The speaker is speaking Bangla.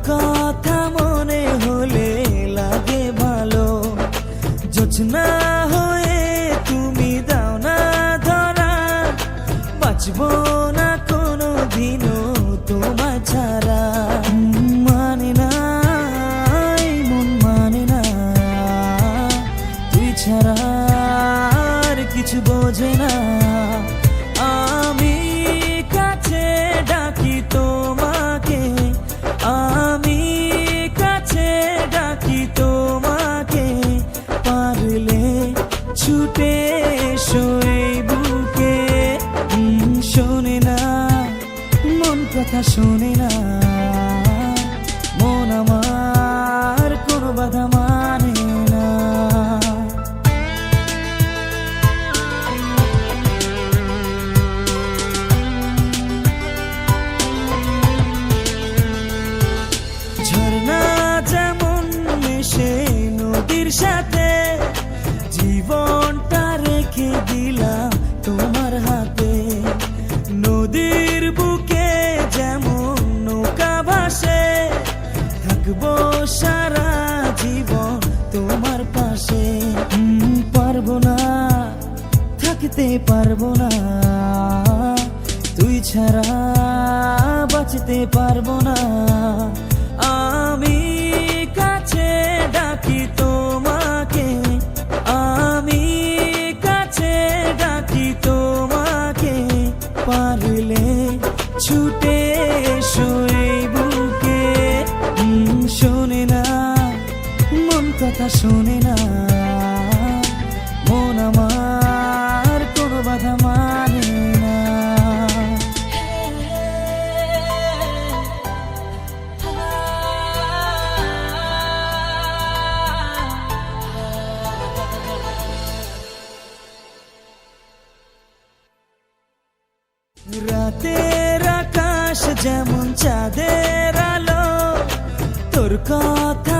কথা মনে হলে লাগে ভালো, জোছনা হয়ে তুমি দাও না ধরা, বাঁচবো না কোনো দিনও তোমার ছাড়া। মানে না এই মন মানে না, তুই ছাড়া আর কিছু বোঝে না। আমি কাছে ডাকি তোমাকে, আমি কাছে ডাকি তোমাকে, পারলে ছুটে এসো এই বুকে। শোনে না মন কথা শোনে না, মন আমার কোনো বাধা মানে না। ঝর্ণা যেমন মিশে নদীর সাথে, জীবনটা রেখে দিলাম তোমার হাতে। নদীর বুকে যেমন নৌকা ভাসে, থাকবো সারা জীবন তোমার পাশে। পারবো না থাকতে পারবো না, তুই ছাড়া বাঁচতে পারবো না। আমি কাছে ডাকি তোমাকে, আমি কাছে ডাকি তোমাকে, পারলে ছুটে এসো এই বুকে। শোনে না মন কথা শোনে না, মন আমার কোনো বাধা মানে না। রাতের আকাশ যেমন চাঁদের আলো, তোর কথা